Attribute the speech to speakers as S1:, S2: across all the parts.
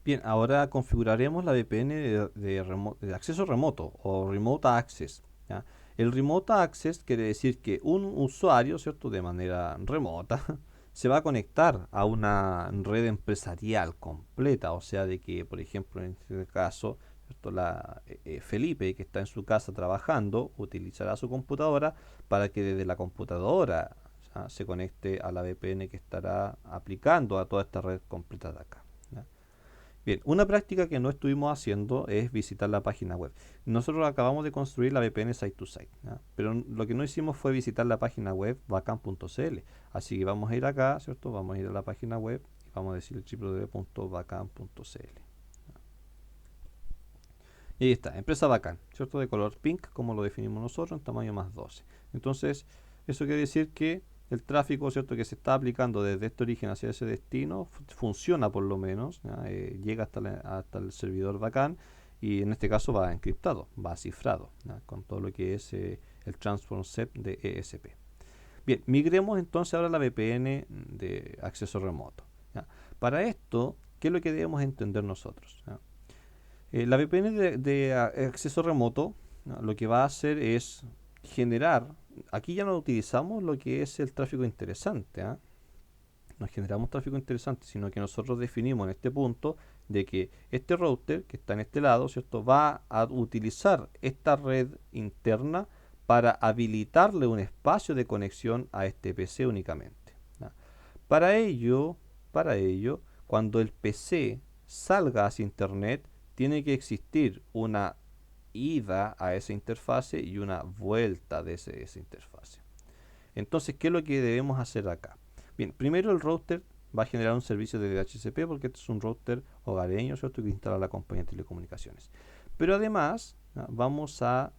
S1: Bien, ahora configuraremos la VPN de acceso remoto o Remote Access. ¿Ya? El Remote Access quiere decir que un usuario, ¿cierto? De manera remota, se va a conectar a una red empresarial completa. O sea, de que, por ejemplo, en este caso, ¿cierto? Felipe, que está en su casa trabajando, utilizará su computadora para que desde la computadora, ¿ya? Se conecte a la VPN que estará aplicando a toda esta red completa de acá. ¿Ya? Bien, una práctica que no estuvimos haciendo es visitar la página web. Nosotros acabamos de construir la VPN Site-to-Site, ¿ya? Pero lo que no hicimos fue visitar la página web bacán.cl. Así que vamos a ir acá, ¿cierto? Vamos a ir a la página web y vamos a decir www.bacán.cl. Y ahí está, empresa Bacán, ¿cierto? De color pink, como lo definimos nosotros, en tamaño más 12. Entonces, eso quiere decir que el tráfico, ¿cierto?, que se está aplicando desde este origen hacia ese destino funciona por lo menos, llega hasta el servidor Bacán y en este caso va encriptado, va cifrado, ¿ya? Con todo lo que es el Transform Set de ESP. Bien, migremos entonces ahora a la VPN de acceso remoto, ¿ya? Para esto, ¿qué es lo que debemos entender nosotros? ¿Ya? La VPN de acceso remoto, ¿no? Lo que va a hacer es generar, aquí ya no utilizamos lo que es el tráfico interesante, ¿eh? No generamos tráfico interesante, sino que nosotros definimos en este punto de que este router que está en este lado, ¿cierto?, va a utilizar esta red interna para habilitarle un espacio de conexión a este PC únicamente, ¿ya? Para ello, para ello, cuando el PC salga hacia internet, tiene que existir una ida a esa interfase y una vuelta de esa interfase. Entonces, ¿qué es lo que debemos hacer acá? Bien, primero el router va a generar un servicio de DHCP porque este es un router hogareño, ¿cierto?, que instala la compañía de telecomunicaciones. Pero además, ¿no?, vamos a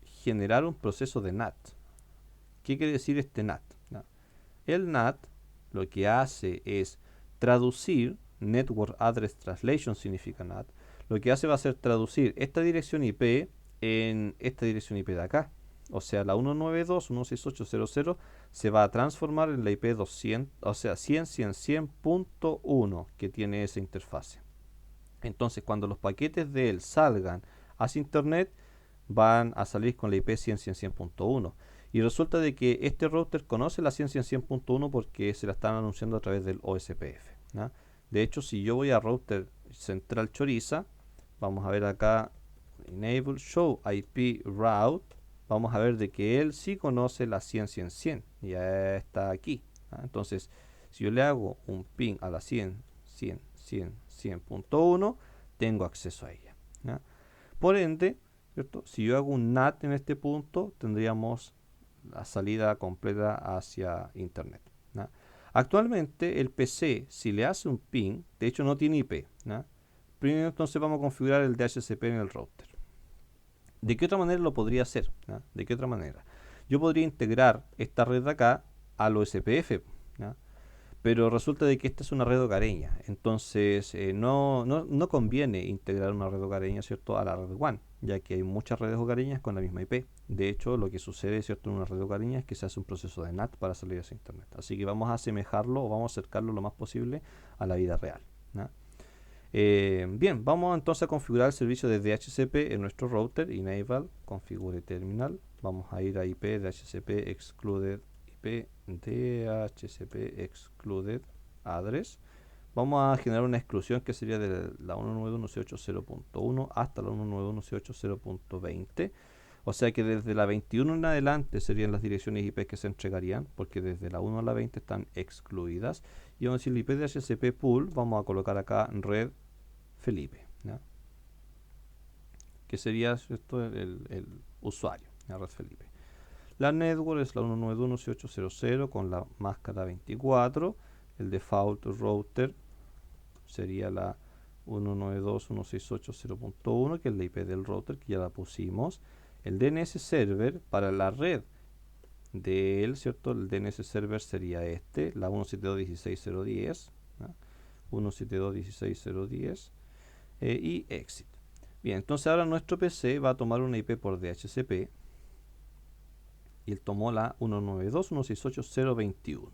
S1: generar un proceso de NAT. ¿Qué quiere decir este NAT? ¿No? El NAT lo que hace es traducir, Network Address Translation significa NAT, lo que hace va a ser traducir esta dirección IP en esta dirección IP de acá. O sea, la 192.168.0.0 se va a transformar en la IP 200, o sea, 100.100.1 que tiene esa interfase. Entonces, cuando los paquetes de él salgan hacia internet, van a salir con la IP 100.100.1. Y resulta de que este router conoce la 100.100.1 porque se la están anunciando a través del OSPF, ¿no? De hecho, si yo voy a router central Choriza, vamos a ver acá, Enable Show IP Route, vamos a ver de que él sí conoce la 100.100.100, ya está aquí, ¿no? Entonces, si yo le hago un ping a la 100.100.100.1, tengo acceso a ella, ¿no? Por ende, ¿cierto?, si yo hago un NAT en este punto, tendríamos la salida completa hacia internet, ¿no? Actualmente el PC, si le hace un ping, de hecho no tiene IP, ¿no? Primero entonces vamos a configurar el DHCP en el router. ¿De qué otra manera lo podría hacer? ¿No? ¿De qué otra manera? Yo podría integrar esta red de acá al OSPF, ¿no? Pero resulta de que esta es una red hogareña, entonces no conviene integrar una red hogareña, ¿cierto?, a la red WAN, ya que hay muchas redes hogareñas con la misma IP. De hecho, lo que sucede, ¿cierto?, en una red hogareña es que se hace un proceso de NAT para salir hacia internet. Así que vamos a asemejarlo o vamos a acercarlo lo más posible a la vida real, ¿no? Bien, vamos entonces a configurar el servicio de DHCP en nuestro router, enable, configure terminal. Vamos a ir a IP DHCP excluded IP DHCP excluded address. Vamos a generar una exclusión que sería de la 192.168.0.1 hasta la 192.168.0.20. O sea que desde la 21 en adelante serían las direcciones IP que se entregarían, porque desde la 1 a la 20 están excluidas. Y vamos a decir el IP de DHCP pool, vamos a colocar acá red Felipe, ¿ya?, que sería esto el usuario, la red Felipe. La network es la 192.168.0.0 con la máscara 24. El default router sería la 192.168.0.1, que es la IP del router, que ya la pusimos. El DNS server para la red de él, ¿cierto? El DNS server sería este, la 172.16.0.10, ¿no? 172.16.0.10 y exit. Bien, entonces ahora nuestro PC va a tomar una IP por DHCP y él tomó la 192.168.0.21.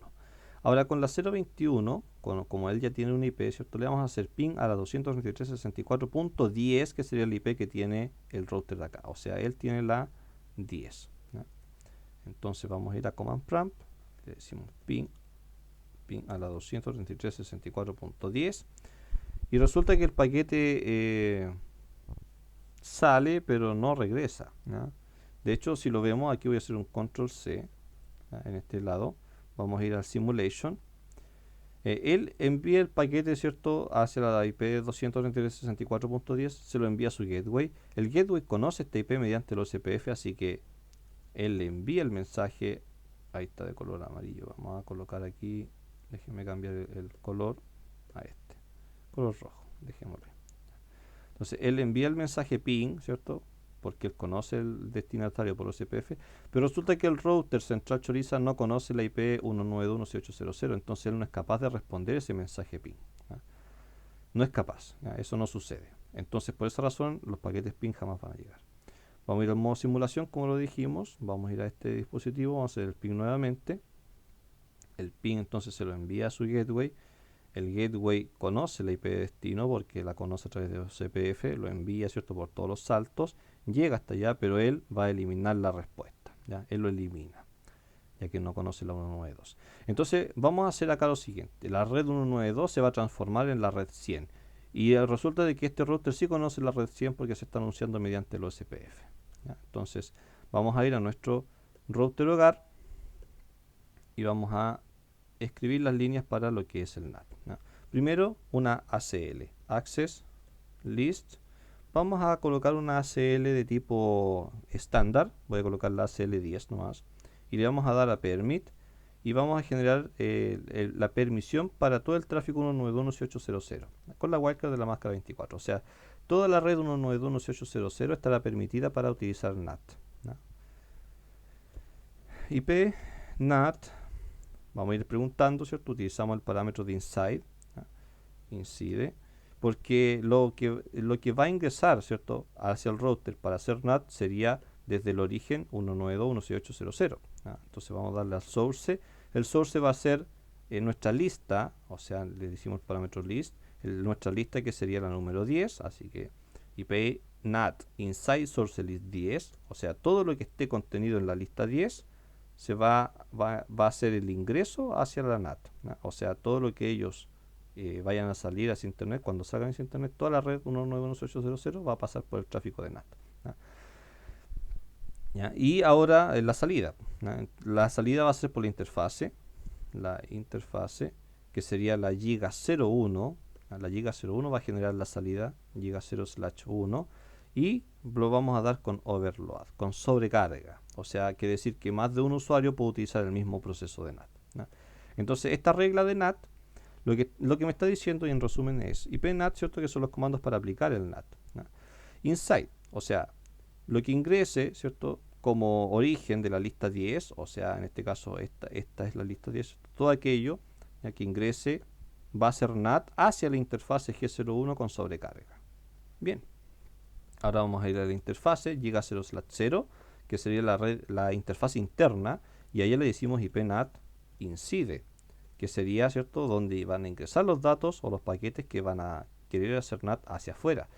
S1: Ahora con la 021, como él ya tiene un IP, ¿cierto? Le vamos a hacer ping a la 233.64.10, que sería el IP que tiene el router de acá. O sea, él tiene la 10. ¿Ya? Entonces vamos a ir a Command Prompt, le decimos ping a la 233.64.10 y resulta que el paquete sale pero no regresa, ¿ya? De hecho, si lo vemos, aquí voy a hacer un control C, ¿ya? En este lado vamos a ir al simulation. Él envía el paquete, ¿cierto?, hacia la IP 233.64.10, se lo envía a su gateway. El gateway conoce esta IP mediante el OSPF, así que él le envía el mensaje. Ahí está de color amarillo. Vamos a colocar aquí, déjenme cambiar el color a este, color rojo, dejémoslo. Entonces él envía el mensaje ping, ¿cierto?, porque él conoce el destinatario por OSPF, pero resulta que el router central Choriza no conoce la IP 192.168.0.0, entonces él no es capaz de responder ese mensaje ping, ¿ya? No es capaz, ¿ya? Eso no sucede. Entonces por esa razón los paquetes ping jamás van a llegar. Vamos a ir al modo simulación, como lo dijimos. Vamos a ir a este dispositivo, vamos a hacer el ping nuevamente. El ping entonces se lo envía a su gateway. El gateway conoce la IP de destino porque la conoce a través de OSPF, lo envía, ¿cierto?, por todos los saltos, llega hasta allá, pero él va a eliminar la respuesta, ¿ya? Él lo elimina, ya que no conoce la 192. Entonces vamos a hacer acá lo siguiente: la red 192 se va a transformar en la red 100 y resulta de que este router sí conoce la red 100 porque se está anunciando mediante el OSPF, ¿ya? Entonces vamos a ir a nuestro router hogar y vamos a escribir las líneas para lo que es el NAT, ¿no? Primero una ACL, Access List. Vamos a colocar una ACL de tipo estándar. Voy a colocar la ACL 10 nomás. Y le vamos a dar a Permit. Y vamos a generar la permisión para todo el tráfico 192.168.0.0 con la wildcard de la máscara 24. O sea, toda la red 192.168.0.0 estará permitida para utilizar NAT, ¿no? IP NAT. Vamos a ir preguntando, ¿cierto? Utilizamos el parámetro de inside, ¿ya? Incide, porque lo que va a ingresar, ¿cierto?, hacia el router para hacer NAT sería desde el origen 192.168.0.0, ¿ya? Entonces vamos a darle al source. El source va a ser nuestra lista, o sea, le decimos el parámetro list, nuestra lista que sería la número 10, así que IP NAT inside source list 10, o sea, todo lo que esté contenido en la lista 10 se va a hacer el ingreso hacia la NAT, ¿no? O sea, todo lo que ellos vayan a salir hacia internet, cuando salgan hacia internet, toda la red 192.168.0.0 va a pasar por el tráfico de NAT, ¿no? ¿Ya? Y ahora la salida, ¿no? La salida va a ser por la interfase que sería la giga 01, ¿no? La giga 01 va a generar la salida giga 0/1 y lo vamos a dar con overload, con sobrecarga. O sea, quiere decir que más de un usuario puede utilizar el mismo proceso de NAT, ¿no? Entonces, esta regla de NAT, lo que me está diciendo y en resumen es IP NAT, ¿cierto?, que son los comandos para aplicar el NAT, ¿no? Inside, o sea, lo que ingrese, ¿cierto?, como origen de la lista 10, o sea, en este caso esta es la lista 10, todo aquello, ya, que ingrese va a ser NAT hacia la interfase G01 con sobrecarga. Bien. Ahora vamos a ir a la interfase giga 0/0, que sería la interfase interna, y ahí le decimos IP NAT incide, que sería, ¿cierto?, donde van a ingresar los datos o los paquetes que van a querer hacer NAT hacia afuera.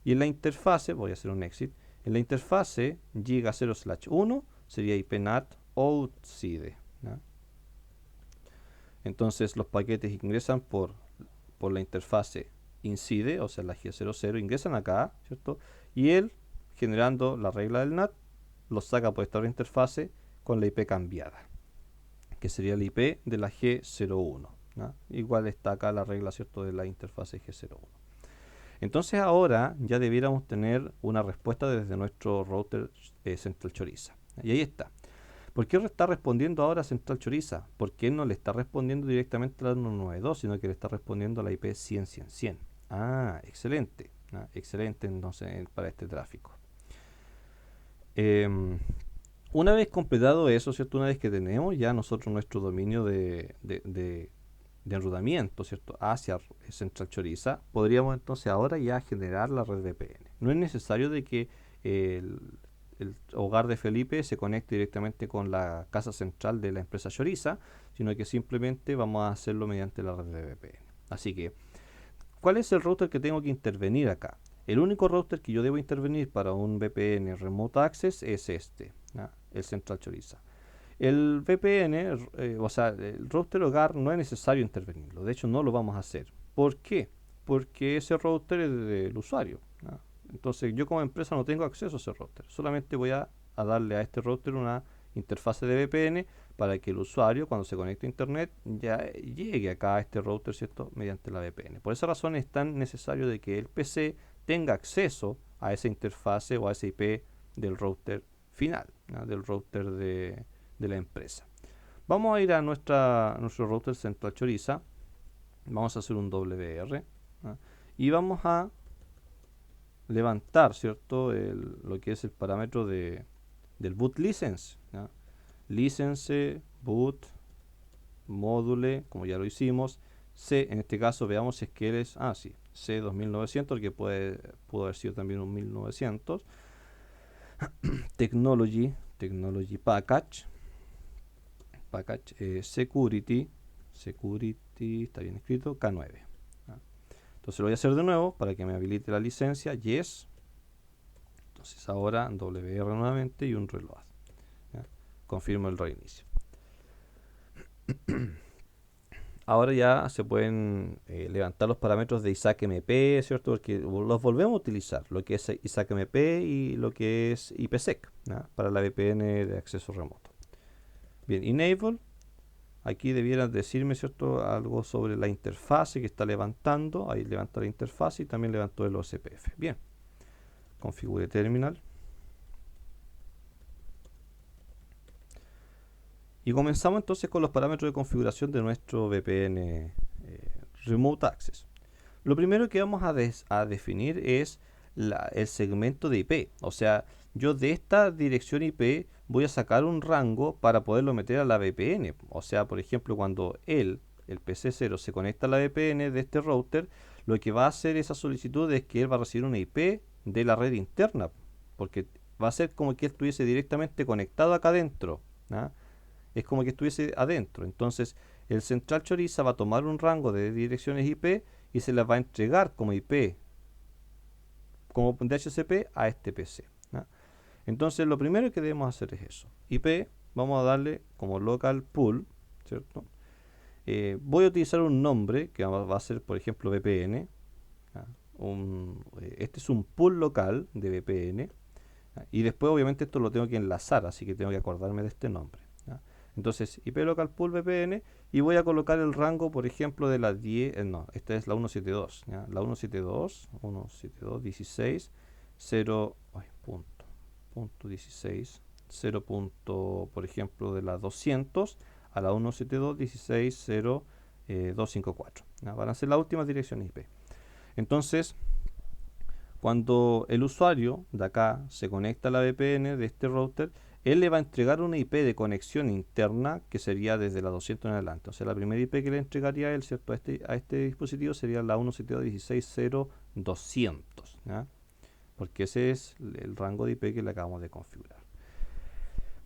S1: Y en la interfase, voy a hacer un exit, en la interfase giga 0/1 sería IP NAT outside, ¿no? Entonces los paquetes ingresan por la interfase incide, o sea, la G00, ingresan acá, ¿cierto? Y él, generando la regla del NAT, los saca por esta otra interfase con la IP cambiada, que sería la IP de la G01, ¿no? Igual está acá la regla, ¿cierto?, de la interfase G01. Entonces ahora ya debiéramos tener una respuesta desde nuestro router Central Choriza. Y ahí está. ¿Por qué está respondiendo ahora Central Choriza? Porque no le está respondiendo directamente a la 192, sino que le está respondiendo a la IP 100.100.100. Ah, excelente. Ah, excelente entonces para este tráfico. Una vez completado eso, ¿cierto? Una vez que tenemos ya nosotros nuestro dominio de enrutamiento, ¿cierto?, hacia Central Choriza, podríamos entonces ahora ya generar la red VPN. No es necesario de que el hogar de Felipe se conecte directamente con la casa central de la empresa Choriza, sino que simplemente vamos a hacerlo mediante la red de VPN. Así que, ¿cuál es el router que tengo que intervenir acá? El único router que yo debo intervenir para un VPN Remote Access es este, ¿ya? El Central Choriza. El VPN, o sea, el router hogar no es necesario intervenirlo. De hecho, no lo vamos a hacer. ¿Por qué? Porque ese router es del usuario, ¿no? Entonces, yo como empresa no tengo acceso a ese router. Solamente voy a darle a este router una interfase de VPN para que el usuario, cuando se conecte a internet, ya llegue acá a este router, ¿cierto? Mediante la VPN. Por esa razón es tan necesario de que el PC tenga acceso a esa interfase o a ese IP del router final, ¿no? Del router de la empresa. Vamos a ir a nuestro router central Choriza. Vamos a hacer un WR, ¿no? Y vamos a levantar, ¿cierto? Lo que es el parámetro del boot license, ¿no? License, boot, módule, como ya lo hicimos. C, en este caso veamos si es que él es, sí, C 2900, que pudo haber sido también un 1900. Technology package, security, está bien escrito, K9. ¿no? Entonces lo voy a hacer de nuevo para que me habilite la licencia, yes. Entonces ahora WR nuevamente y un reload. ¿ya? Confirmo el reinicio. Ahora ya se pueden levantar los parámetros de ISAC MP, ¿cierto? Porque los volvemos a utilizar, lo que es ISAC MP y lo que es IPsec, ¿no? Para la VPN de acceso remoto. Bien, enable. Aquí debieran decirme, ¿cierto? Algo sobre la interfase que está levantando. Ahí levanta la interfase y también levantó el OSPF. Bien. Configure terminal. Y comenzamos entonces con los parámetros de configuración de nuestro VPN Remote Access. Lo primero que vamos a definir es el segmento de IP. O sea, yo de esta dirección IP voy a sacar un rango para poderlo meter a la VPN. O sea, por ejemplo, cuando el PC0 se conecta a la VPN de este router, lo que va a hacer esa solicitud es que él va a recibir una IP de la red interna. Porque va a ser como que él estuviese directamente conectado acá adentro, ¿no? Es como que estuviese adentro. Entonces, el Central Choriza va a tomar un rango de direcciones IP y se las va a entregar como IP, como DHCP a este PC, ¿no? Entonces, lo primero que debemos hacer es eso. IP, vamos a darle como local pool, ¿cierto? Voy a utilizar un nombre que va a ser, por ejemplo, VPN. Este es un pool local de VPN. Y después, obviamente, esto lo tengo que enlazar, así que tengo que acordarme de este nombre. Entonces, IP local pool VPN y voy a colocar el rango, por ejemplo, de la 10, no, esta es la 172, ¿ya? La 172, 16, 0, punto 16, 0 punto, por ejemplo, de la 200 a la 172, 16, 0, 254. ¿ya? Van a ser las últimas direcciones IP. Entonces, cuando el usuario de acá se conecta a la VPN de este router, él le va a entregar una IP de conexión interna que sería desde la 200 en adelante. O sea, la primera IP que le entregaría a él, ¿cierto? A este dispositivo sería la 172.16.0.200, ¿ya? Porque ese es el rango de IP que le acabamos de configurar.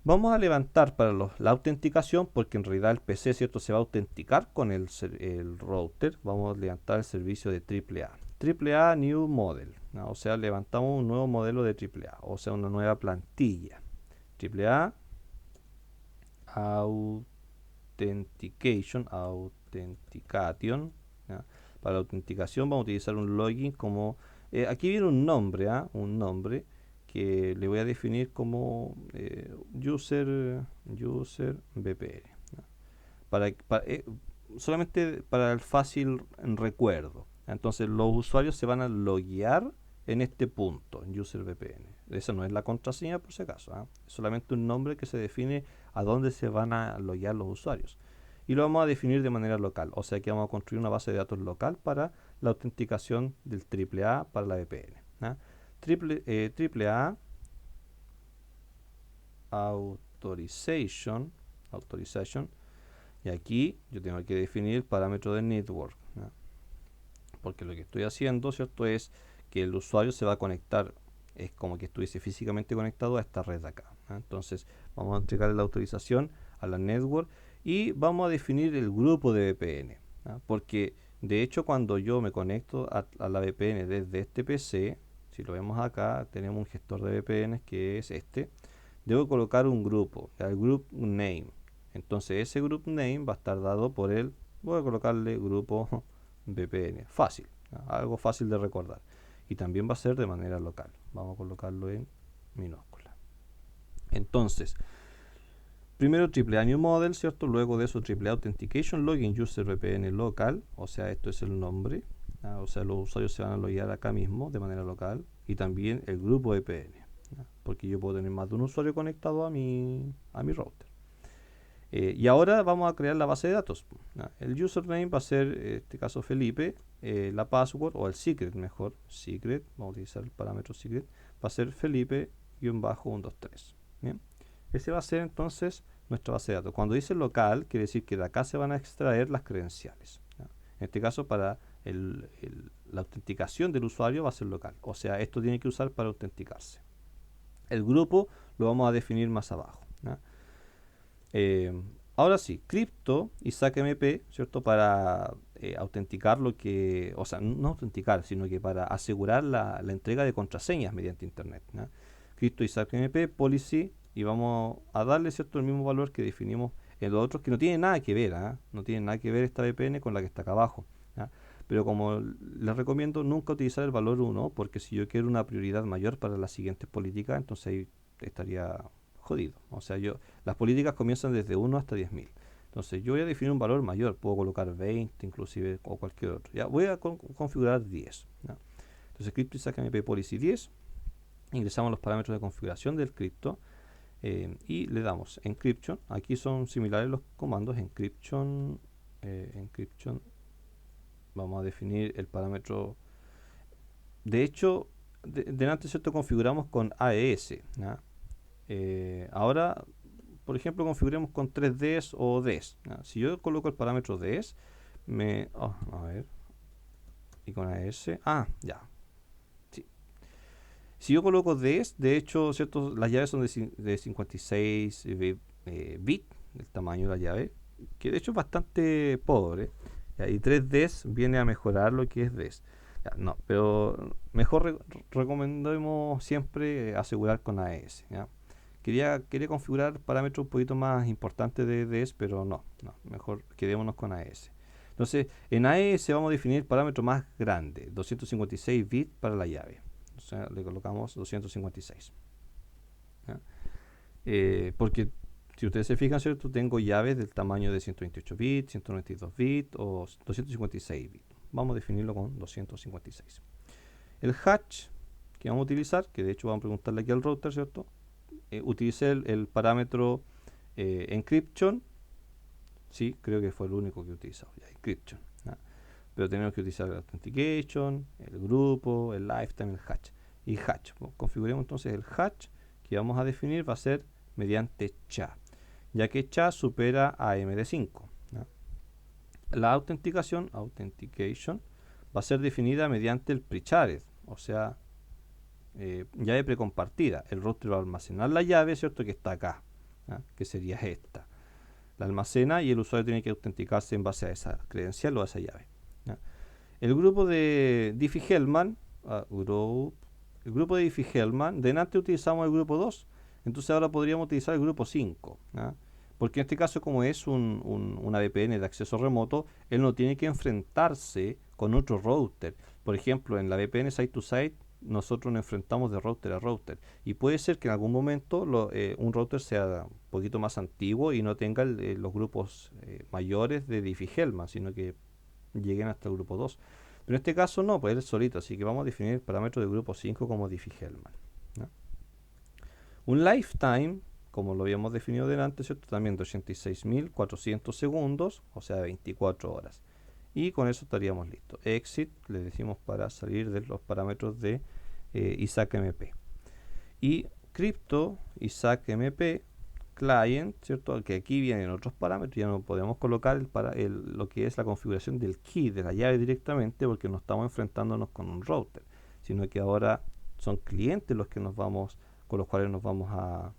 S1: Vamos a levantar para la autenticación, porque en realidad el PC, ¿cierto? Se va a autenticar con el router. Vamos a levantar el servicio de AAA. AAA New Model, ¿no? O sea, levantamos un nuevo modelo de AAA, o sea, una nueva plantilla. AAA Authentication, ¿ya? Para la autenticación vamos a utilizar un login como aquí viene un nombre, un nombre que le voy a definir como user VPN, ¿no? Solamente para el fácil recuerdo. Entonces los usuarios se van a loguear en este punto, en user VPN. Esa no es la contraseña por si acaso, es solamente un nombre que se define a dónde se van a loguear los usuarios. Y lo vamos a definir de manera local, o sea que vamos a construir una base de datos local para la autenticación del AAA para la VPN. AAA Authorization, y aquí yo tengo que definir el parámetro de network, ¿no? Porque lo que estoy haciendo, ¿cierto? Es que el usuario se va a conectar es como que estuviese físicamente conectado a esta red de acá. Entonces vamos a entregarle la autorización a la network y vamos a definir el grupo de VPN, porque de hecho cuando yo me conecto a la VPN desde este PC, si lo vemos acá, tenemos un gestor de VPN que es este. Debo colocar un grupo, el group name. Entonces ese group name va a estar dado por él. Voy a colocarle grupo VPN. Fácil, algo fácil de recordar. Y también va a ser de manera local. Vamos a colocarlo en minúscula. Entonces, primero AAA New Model, ¿cierto? Luego de eso AAA Authentication Login User VPN Local. O sea, esto es el nombre. O sea, los usuarios se van a loguear acá mismo de manera local. Y también el grupo VPN. Porque yo puedo tener más de un usuario conectado a mi router. Y ahora vamos a crear la base de datos. El username va a ser, en este caso Felipe, la password o el secret mejor, secret, vamos a utilizar el parámetro secret, va a ser Felipe-123. Bien, ese va a ser entonces nuestra base de datos. Cuando dice local, quiere decir que de acá se van a extraer las credenciales. En este caso, para la autenticación del usuario va a ser local. O sea, esto tiene que usar para autenticarse. El grupo lo vamos a definir más abajo. Ahora sí, Crypto y SACMP, ¿cierto? Para autenticar lo que, o sea, no autenticar, sino que para asegurar la entrega de contraseñas mediante Internet. Crypto y SACMP, Policy, y vamos a darle, ¿cierto?, el mismo valor que definimos en los otros, que no tiene nada que ver, no tiene nada que ver esta VPN con la que está acá abajo. Pero como les recomiendo nunca utilizar el valor 1, porque si yo quiero una prioridad mayor para las siguientes políticas, entonces ahí estaría jodido. O sea, las políticas comienzan desde 1 hasta 10.000. Entonces yo voy a definir un valor mayor, puedo colocar 20 inclusive o cualquier otro. Ya voy a configurar 10. Entonces Crypto y SACMP Policy 10. Ingresamos los parámetros de configuración del cripto y le damos Encryption. Aquí son similares los comandos Encryption. Encryption. Vamos a definir el parámetro. De hecho, delante, ¿cierto?, configuramos con AES. Ahora, por ejemplo, configuremos con 3Ds o Ds. Si yo coloco el parámetro Ds, a ver, y con AES, ya. Sí. Si yo coloco Ds, de hecho, ¿cierto?, las llaves son de 56 bits, el tamaño de la llave, que de hecho es bastante pobre. Y 3Ds viene a mejorar lo que es Ds. No, pero mejor recomendamos siempre asegurar con AES. Quería configurar parámetros un poquito más importantes de Ds, pero no, mejor quedémonos con AES. Entonces, en AES vamos a definir el parámetro más grande, 256 bits para la llave. O sea, le colocamos 256. Porque si ustedes se fijan, ¿cierto?, tengo llaves del tamaño de 128 bits, 192 bits o 256 bits. Vamos a definirlo con 256. El hash que vamos a utilizar, que de hecho vamos a preguntarle aquí al router, ¿cierto? Utilicé el parámetro encryption. Sí, creo que fue el único que he utilizado, ya, encryption. Pero tenemos que utilizar el authentication, el grupo, el lifetime, el hash. Y hash, configuremos entonces el hash que vamos a definir, va a ser mediante SHA, ya que SHA supera a MD5. La authentication va a ser definida mediante el pre-shared, o sea, llave precompartida. El router va a almacenar la llave, ¿cierto?, que está acá, que sería esta. La almacena y el usuario tiene que autenticarse en base a esa credencial o a esa llave. El grupo de Diffie-Hellman, el grupo de Diffie-Hellman, de antes utilizamos el grupo 2, entonces ahora podríamos utilizar el grupo 5. Porque en este caso, como es una VPN de acceso remoto, él no tiene que enfrentarse con otro router. Por ejemplo, en la VPN site-to-site, nosotros nos enfrentamos de router a router. Y puede ser que en algún momento un router sea un poquito más antiguo y no tenga los grupos mayores de Diffie-Hellman, sino que lleguen hasta el grupo 2. Pero en este caso no, pues él es solito, así que vamos a definir el parámetro de grupo 5 como Diffie-Hellman. Un lifetime, como lo habíamos definido delante, ¿cierto?, también 286.400 segundos, o sea, 24 horas. Y con eso estaríamos listos. Exit, le decimos para salir de los parámetros de ISAC-MP. Y Crypto, ISAC-MP, Client, ¿cierto?, que aquí vienen otros parámetros, ya no podemos colocar lo que es la configuración del key, de la llave directamente, porque no estamos enfrentándonos con un router, sino que ahora son clientes los que con los cuales nos vamos a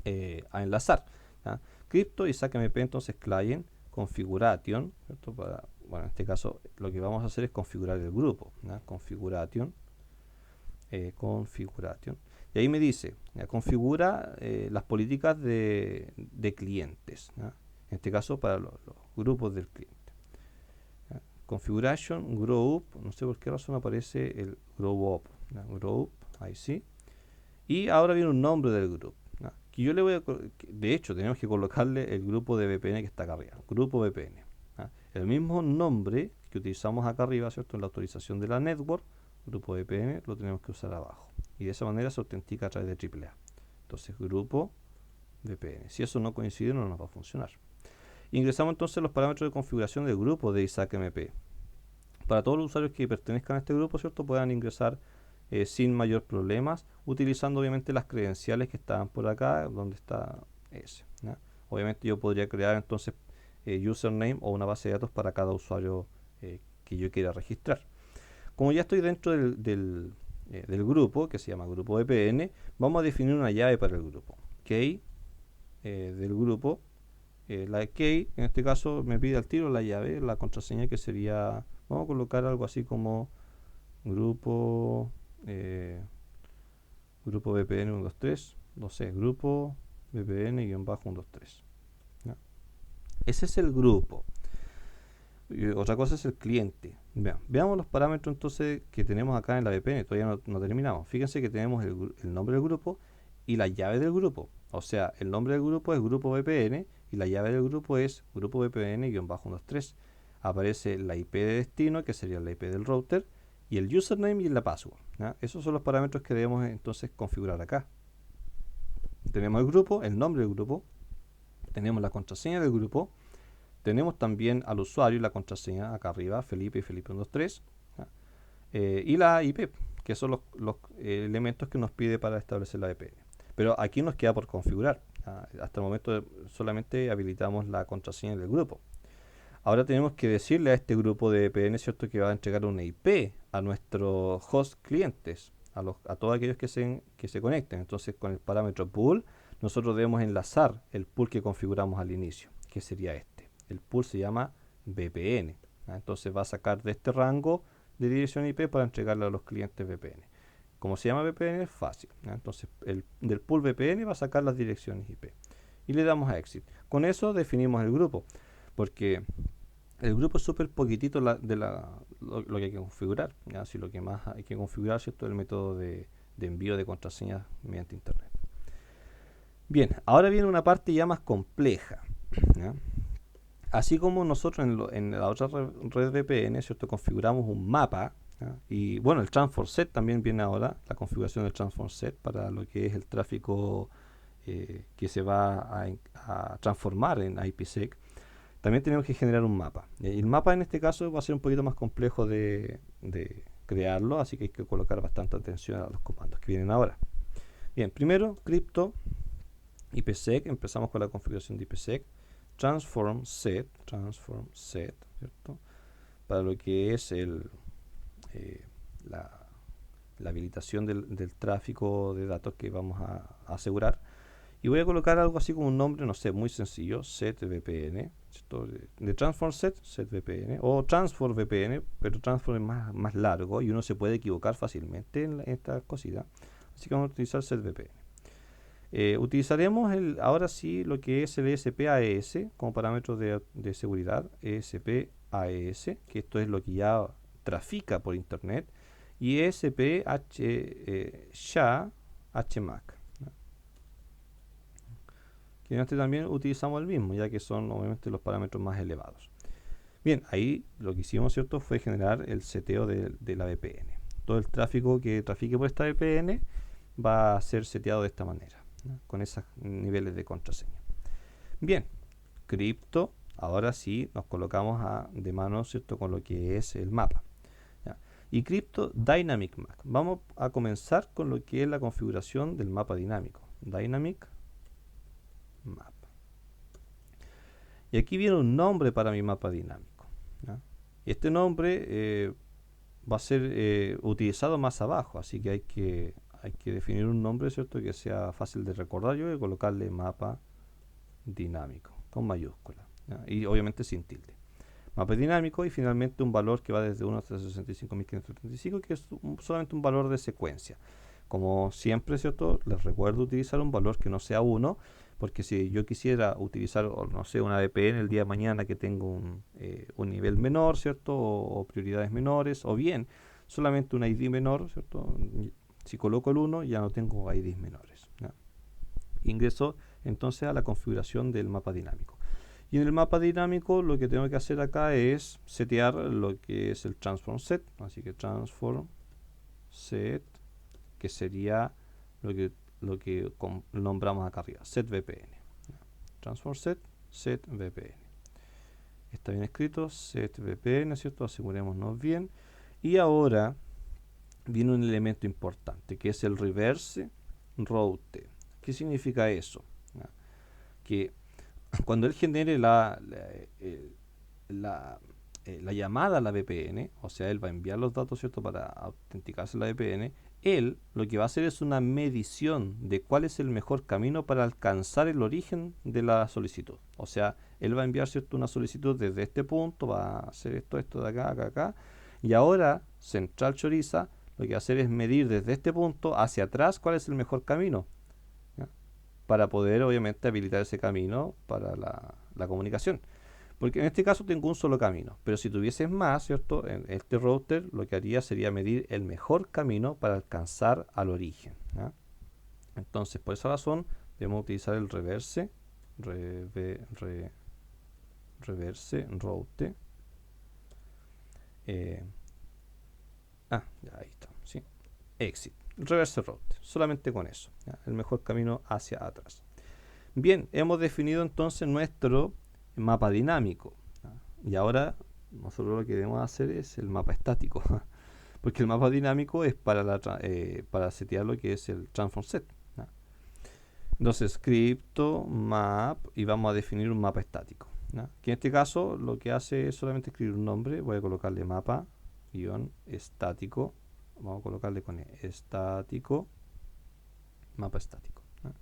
S1: enlazar. ¿Ya? Crypto y SACMP entonces client configuration, ¿cierto? Bueno, en este caso lo que vamos a hacer es configurar el grupo. ¿Ya? Configuration. Y ahí me dice, ¿ya? Configura las políticas de clientes, ¿ya? En este caso para los grupos del cliente. ¿Ya? Configuration, grow up, no sé por qué razón aparece el grow up, ¿ya? Grow up, ahí sí. Y ahora viene un nombre del grupo, ¿ya? Que yo le voy a, de hecho tenemos que colocarle el grupo de VPN que está acá arriba, grupo VPN, ¿ya? El mismo nombre que utilizamos acá arriba, ¿cierto? En la autorización de la network, grupo VPN, lo tenemos que usar abajo. Y de esa manera se autentica a través de AAA. Entonces, grupo VPN. Si eso no coincide, no nos va a funcionar. Ingresamos entonces los parámetros de configuración del grupo de ISAC-MP. Para todos los usuarios que pertenezcan a este grupo, ¿cierto? Puedan ingresar sin mayor problemas, utilizando obviamente las credenciales que estaban por acá, donde está ese, ¿ya? Obviamente yo podría crear entonces username o una base de datos para cada usuario que yo quiera registrar. Como ya estoy dentro del grupo, que se llama grupo VPN, vamos a definir una llave para el grupo. Key del grupo, la key, en este caso me pide al tiro la llave, la contraseña que sería, vamos a colocar algo así como grupo grupo VPN 123, no sé, grupo VPN-123. ¿Ya? Ese es el grupo. Y otra cosa es el cliente. Veamos los parámetros entonces que tenemos acá en la VPN. Todavía no terminamos. Fíjense que tenemos el nombre del grupo y la llave del grupo. O sea, el nombre del grupo es grupo VPN y la llave del grupo es grupo VPN-123. Aparece la IP de destino, que sería la IP del router, y el username y la password, ¿ya? Esos son los parámetros que debemos entonces configurar acá. Tenemos el grupo, el nombre del grupo, tenemos la contraseña del grupo, tenemos también al usuario y la contraseña acá arriba, Felipe y Felipe123, y la IP, que son los elementos que nos pide para establecer la VPN. Pero aquí nos queda por configurar. Hasta el momento solamente habilitamos la contraseña del grupo. Ahora tenemos que decirle a este grupo de VPN, ¿cierto?, que va a entregar una IP a nuestros host clientes, a todos aquellos que se conecten. Entonces, con el parámetro pool, nosotros debemos enlazar el pool que configuramos al inicio, que sería este. El pool se llama VPN. Entonces va a sacar de este rango de dirección IP para entregarle a los clientes VPN. Como se llama VPN es fácil. Entonces del pool VPN va a sacar las direcciones IP. Y le damos a Exit. Con eso definimos el grupo. Porque el grupo es súper poquitito lo que hay que configurar. ¿Ya? Si lo que más hay que configurar, ¿cierto?, es el método de envío de contraseñas mediante Internet. Bien, ahora viene una parte ya más compleja. ¿Ya? Así como nosotros en la otra red VPN, ¿cierto?, configuramos un mapa, ¿ya? Y bueno, el transform set también viene ahora, la configuración del transform set para lo que es el tráfico que se va a transformar en IPsec. También tenemos que generar un mapa. Y el mapa en este caso va a ser un poquito más complejo de crearlo, así que hay que colocar bastante atención a los comandos que vienen ahora. Bien, primero, crypto IPsec, empezamos con la configuración de IPsec. Transform set, ¿cierto?, para lo que es la habilitación del tráfico de datos que vamos a asegurar. Y voy a colocar algo así como un nombre, no sé, muy sencillo, set VPN, ¿cierto?, de transform set VPN, o transform VPN, pero transform es más largo y uno se puede equivocar fácilmente en esta cosita. Así que vamos a utilizar set VPN. Utilizaremos ahora sí lo que es el ESP-AES como parámetro de seguridad, ESP-AES, que esto es lo que ya trafica por internet, y ESP-SHA-HMAC, que en este también utilizamos el mismo, ya que son obviamente los parámetros más elevados. Bien, ahí lo que hicimos, ¿cierto?, fue generar el seteo de la VPN. Todo el tráfico que trafique por esta VPN va a ser seteado de esta manera, ¿no?, con esos niveles de contraseña. Bien, cripto, ahora sí nos colocamos de mano, ¿cierto?, con lo que es el mapa. ¿Ya? Y cripto Dynamic Map. Vamos a comenzar con lo que es la configuración del mapa dinámico. Dynamic Map. Y aquí viene un nombre para mi mapa dinámico. ¿Ya? Y este nombre va a ser utilizado más abajo, así que hay que definir un nombre, ¿cierto?, que sea fácil de recordar. Yo voy a colocarle mapa dinámico con mayúscula, ¿ya? Y obviamente sin tilde. Mapa dinámico, y finalmente un valor que va desde 1 hasta 65.535, que es solamente un valor de secuencia. Como siempre, ¿cierto?, les recuerdo utilizar un valor que no sea 1, porque si yo quisiera utilizar, no sé, una VPN el día de mañana que tengo un nivel menor, ¿cierto?, o prioridades menores, o bien solamente un ID menor, ¿cierto?, si coloco el 1 ya no tengo IDs menores, ¿ya? Ingreso entonces a la configuración del mapa dinámico. Y en el mapa dinámico lo que tengo que hacer acá es setear lo que es el transform set. Así que transform set, que sería lo que nombramos acá arriba, set VPN. Transform set, set VPN. Está bien escrito, set VPN, ¿cierto? Asegurémonos bien. Y ahora viene un elemento importante, que es el reverse route. ¿Qué significa eso? Que cuando él genere la llamada a la VPN, o sea, él va a enviar los datos, ¿cierto?, para autenticarse a la VPN, él lo que va a hacer es una medición de cuál es el mejor camino para alcanzar el origen de la solicitud. O sea, él va a enviar, ¿cierto?, una solicitud desde este punto, va a hacer esto de acá, acá, y ahora Central Choriza lo que va a hacer es medir desde este punto hacia atrás cuál es el mejor camino, ¿ya?, para poder obviamente habilitar ese camino para la comunicación. Porque en este caso tengo un solo camino, pero si tuvieses más, ¿cierto?, en este router lo que haría sería medir el mejor camino para alcanzar al origen, ¿ya? Entonces, por esa razón, debemos utilizar el reverse route. Ya ahí está, ¿sí? Exit, reverse route, solamente con eso, ¿ya?, el mejor camino hacia atrás. Bien, hemos definido entonces nuestro mapa dinámico, ¿ya? Y ahora nosotros lo que debemos hacer es el mapa estático, porque el mapa dinámico es para setear lo que es el transform set, ¿ya? Entonces, crypto map, y vamos a definir un mapa estático, ¿ya?, que en este caso lo que hace es solamente escribir un nombre. Voy a colocarle mapa estático, vamos a colocarle con estático, mapa estático, ¿ya?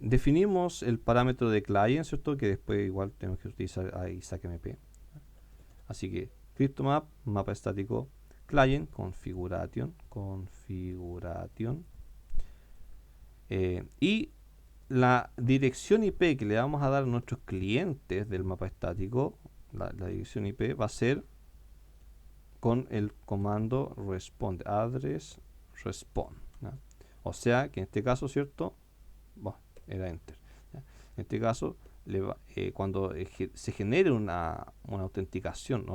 S1: Definimos el parámetro de client, ¿cierto?, que después igual tenemos que utilizar a ISACMP. Así que CryptoMap, mapa estático, client, configuration, y la dirección IP que le vamos a dar a nuestros clientes del mapa estático, la dirección IP va a ser con el comando respond, address respond, ¿ya? O sea que en este caso, ¿cierto?, bueno, era enter, ¿ya? En este caso, cuando se genere una autenticación,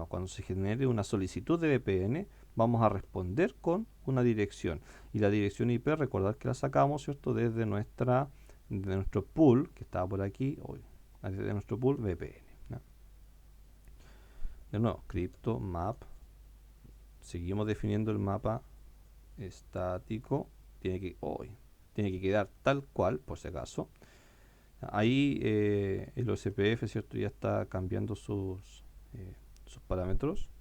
S1: cuando se genere una solicitud de VPN, vamos a responder con una dirección. Y la dirección IP, recordad que la sacamos, ¿cierto?, desde nuestro pool, que estaba por aquí, desde nuestro pool VPN, ¿ya? De nuevo, crypto map, seguimos definiendo el mapa estático, tiene que quedar tal cual, por si acaso. Ahí el OSPF, ¿cierto?, ya está cambiando sus parámetros.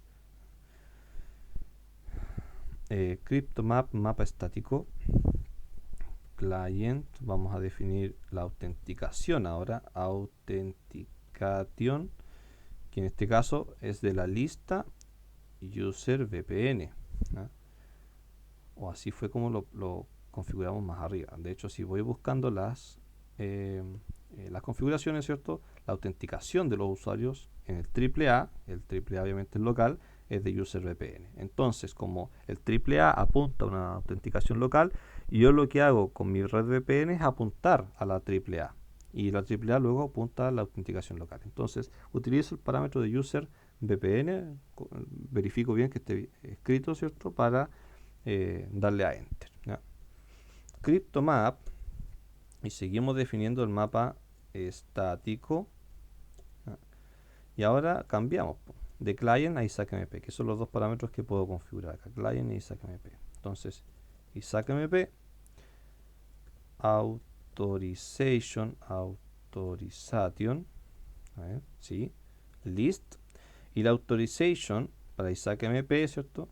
S1: CryptoMap, mapa estático, client, vamos a definir la autenticación ahora, autentication, que en este caso es de la lista user VPN, ¿no? O así fue como lo configuramos más arriba. De hecho, si voy buscando las configuraciones, ¿cierto?, la autenticación de los usuarios en el AAA, obviamente es local, es de user VPN. Entonces, como el AAA apunta a una autenticación local, y yo lo que hago con mi red VPN es apuntar a la AAA, y la AAA luego apunta a la autenticación local. Entonces, utilizo el parámetro de user VPN, verifico bien que esté escrito, ¿cierto?, para darle a enter, ¿ya? CryptoMap, y seguimos definiendo el mapa estático, ¿ya? Y ahora cambiamos de client a ISACMP, que son los dos parámetros que puedo configurar acá, client y ISACMP. Entonces, ISACMP, authorization, ¿sí? List, y la authorization para Isaac MP, ¿cierto?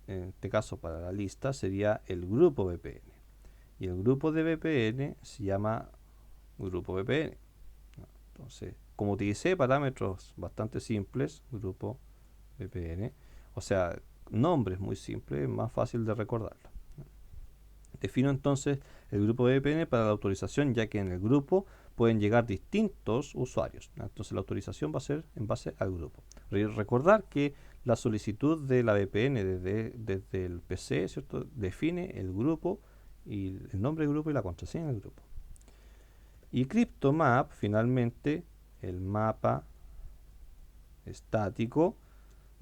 S1: En este caso para la lista sería el grupo VPN. Y el grupo de VPN se llama grupo VPN. Entonces, como utilicé parámetros bastante simples, grupo VPN, o sea, nombres muy simples, es más fácil de recordarlo. Defino entonces el grupo VPN para la autorización, ya que en el grupo pueden llegar distintos usuarios. Entonces la autorización va a ser en base al grupo. Recordar que la solicitud de la VPN desde el PC, ¿cierto?, define el grupo y el nombre del grupo y la contraseña del grupo. Y CryptoMap, finalmente, el mapa estático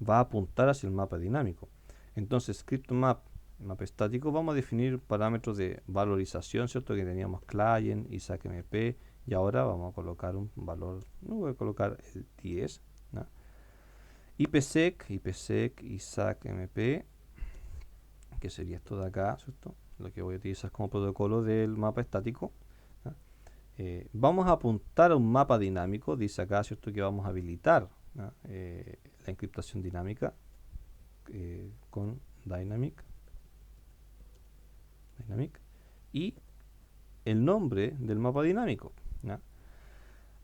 S1: va a apuntar hacia el mapa dinámico. Entonces, CryptoMap, mapa estático, vamos a definir parámetros de valorización, ¿cierto? Que teníamos client, ISACMP, y ahora vamos a colocar un valor, no voy a colocar el 10, ¿no? IPsec, ISACMP, que sería esto de acá, ¿cierto? Lo que voy a utilizar como protocolo del mapa estático. Vamos a apuntar a un mapa dinámico, dice acá, ¿cierto?, que vamos a habilitar la encriptación dinámica con Dynamic y el nombre del mapa dinámico, ¿no?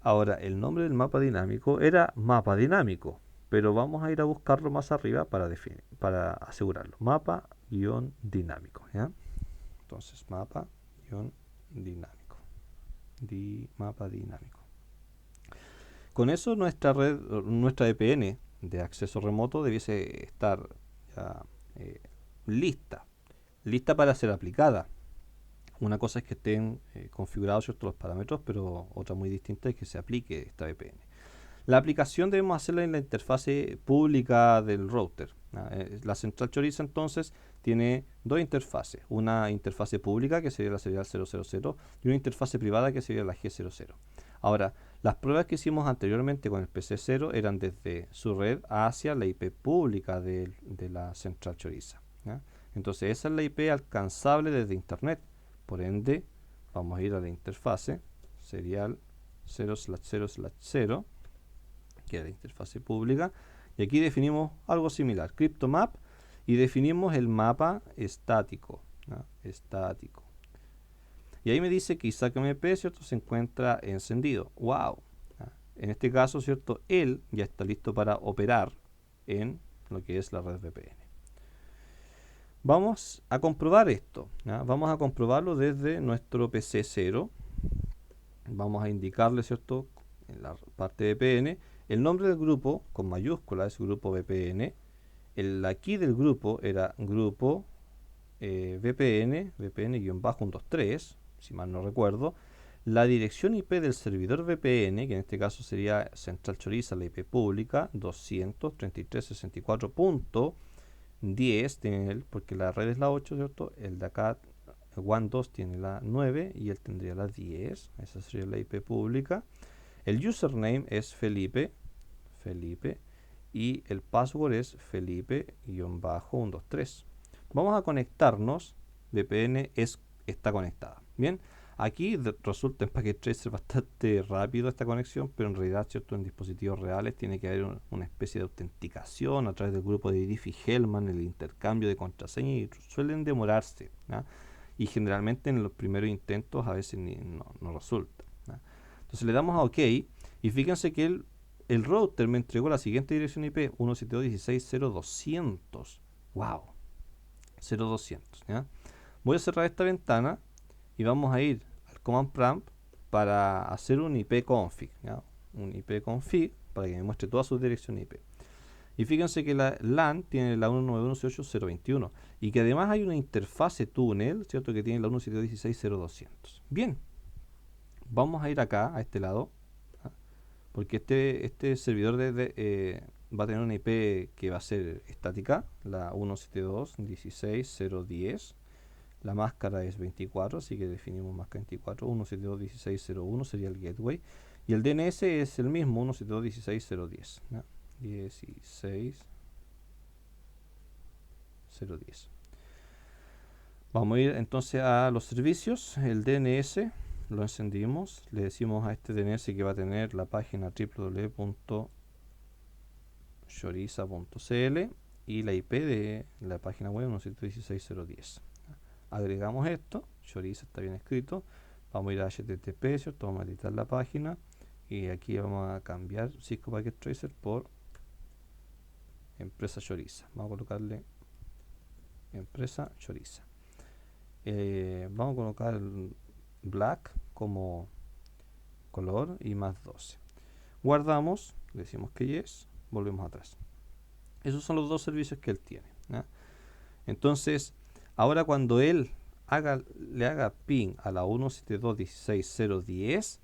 S1: Ahora, el nombre del mapa dinámico era mapa dinámico, pero vamos a ir a buscarlo más arriba para asegurarlo. Mapa-dinámico, ¿ya? Entonces, mapa-dinámico. Mapa dinámico. Con eso nuestra red, nuestra VPN de acceso remoto debiese estar ya lista para ser aplicada. Una cosa es que estén configurados ciertos los parámetros, pero otra muy distinta es que se aplique esta VPN. La aplicación debemos hacerla en la interfase pública del router. La central Choriza entonces tiene dos interfaces, una interfase pública que sería la serial 000 y una interfase privada que sería la G00. Ahora, las pruebas que hicimos anteriormente con el PC0 eran desde su red hacia la IP pública de la central Choriza, ¿ya? Entonces esa es la IP alcanzable desde internet. Por ende, vamos a ir a la interfase serial 0/0/0, que es la interfase pública, y aquí definimos algo similar, CryptoMap, y definimos el mapa estático, ¿no? Estático. Y ahí me dice que ISACMP, ¿cierto?, se encuentra encendido. ¡Wow! En este caso, ¿cierto?, él ya está listo para operar en lo que es la red VPN. Vamos a comprobar esto, ¿ya? Vamos a comprobarlo desde nuestro PC0. Vamos a indicarle, ¿cierto?, en la parte VPN, el nombre del grupo con mayúscula es grupo VPN. El aquí del grupo era grupo VPN-123, si mal no recuerdo. La dirección IP del servidor VPN, que en este caso sería Central Choriza, la IP pública, 200.3364.10 tiene él, porque la red es la 8, ¿cierto? El de acá, el WAN 2 tiene la 9 y él tendría la 10. Esa sería la IP pública. El username es Felipe, y el password es Felipe-123. Vamos a conectarnos. VPN está conectada. Bien, aquí resulta en Packet Tracer bastante rápido esta conexión, pero en realidad, ¿cierto?, en dispositivos reales tiene que haber una especie de autenticación a través del grupo de Diffie-Hellman, el intercambio de contraseña, y suelen demorarse, ¿no? Y generalmente en los primeros intentos a veces no resulta, ¿no? Entonces le damos a OK y fíjense que el router me entregó la siguiente dirección IP, 172.16.0.200. ¡Wow! 0.200, ¿ya? Voy a cerrar esta ventana y vamos a ir al command prompt para hacer un IP config, ¿ya? Un IP config para que me muestre toda su dirección IP. Y fíjense que la LAN tiene la 192.168.0.21 y que además hay una interfase túnel, ¿cierto?, que tiene la 172.16.0.200. Bien, vamos a ir acá, a este lado, ¿ya?, porque este servidor va a tener una IP que va a ser estática, la 172.16.0.10. La máscara es 24, así que definimos máscara 24. 172.16.0.1 sería el gateway. Y el DNS es el mismo, 172.16.0.10, ¿no? 16.0.10. Vamos a ir entonces a los servicios. El DNS lo encendimos. Le decimos a este DNS que va a tener la página www.choriza.cl y la IP de la página web 192.16.0.10. Agregamos esto, Choriza está bien escrito, vamos a ir a HTTP, ¿cierto? Vamos a editar la página y aquí vamos a cambiar Cisco Packet Tracer por empresa Choriza. Vamos a colocarle empresa Choriza. Vamos a colocar el black como color y más 12. Guardamos, le decimos que yes, volvemos atrás. Esos son los dos servicios que él tiene, ¿ya? Entonces, ahora cuando él le haga ping a la 172.16.0.10,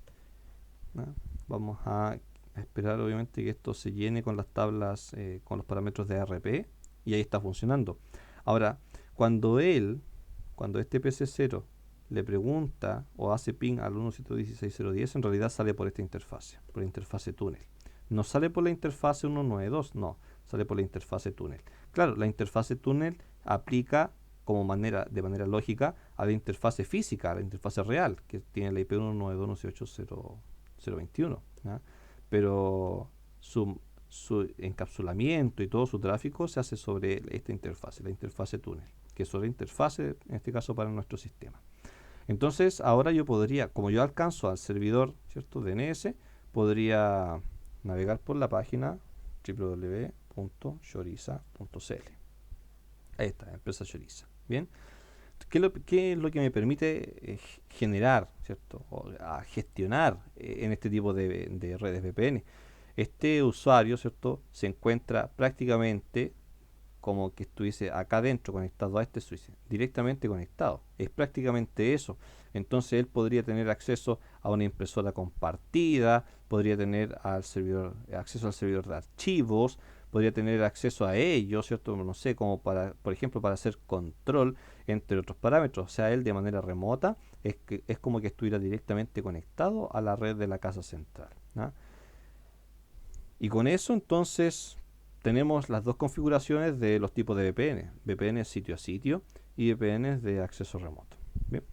S1: ¿ya? Vamos a esperar obviamente que esto se llene con las tablas, con los parámetros de ARP, y ahí está funcionando. Ahora, cuando este PC0 le pregunta o hace ping al 172.16.0.10, en realidad sale por esta interfase, por la interfase túnel. No sale por la interfase 192, no, sale por la interfase túnel. Claro, la interfase túnel aplica de manera lógica a la interfase física, a la interfase real, que tiene la IP 192.168.0.021, ¿ya? Pero su encapsulamiento y todo su tráfico se hace sobre esta interfase, la interfase túnel, que es la interfase, en este caso, para nuestro sistema. Entonces, ahora yo podría, como yo alcanzo al servidor, ¿cierto?, DNS, podría navegar por la página www.choriza.cl. Ahí está, empresa Choriza. Bien. ¿Qué es lo que me permite generar, ¿cierto?, o gestionar en este tipo de redes VPN? Este usuario, ¿cierto?, se encuentra prácticamente como que estuviese acá adentro conectado a este switch, directamente conectado. Es prácticamente eso. Entonces él podría tener acceso a una impresora compartida, podría tener acceso al servidor de archivos, podría tener acceso a ellos, ¿cierto? No sé, como por ejemplo, para hacer control, entre otros parámetros. O sea, él de manera remota es como que estuviera directamente conectado a la red de la casa central, ¿no? Y con eso entonces tenemos las dos configuraciones de los tipos de VPN. VPN sitio a sitio y VPN de acceso remoto. Bien.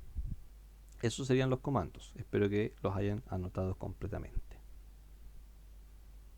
S1: Esos serían los comandos. Espero que los hayan anotado completamente.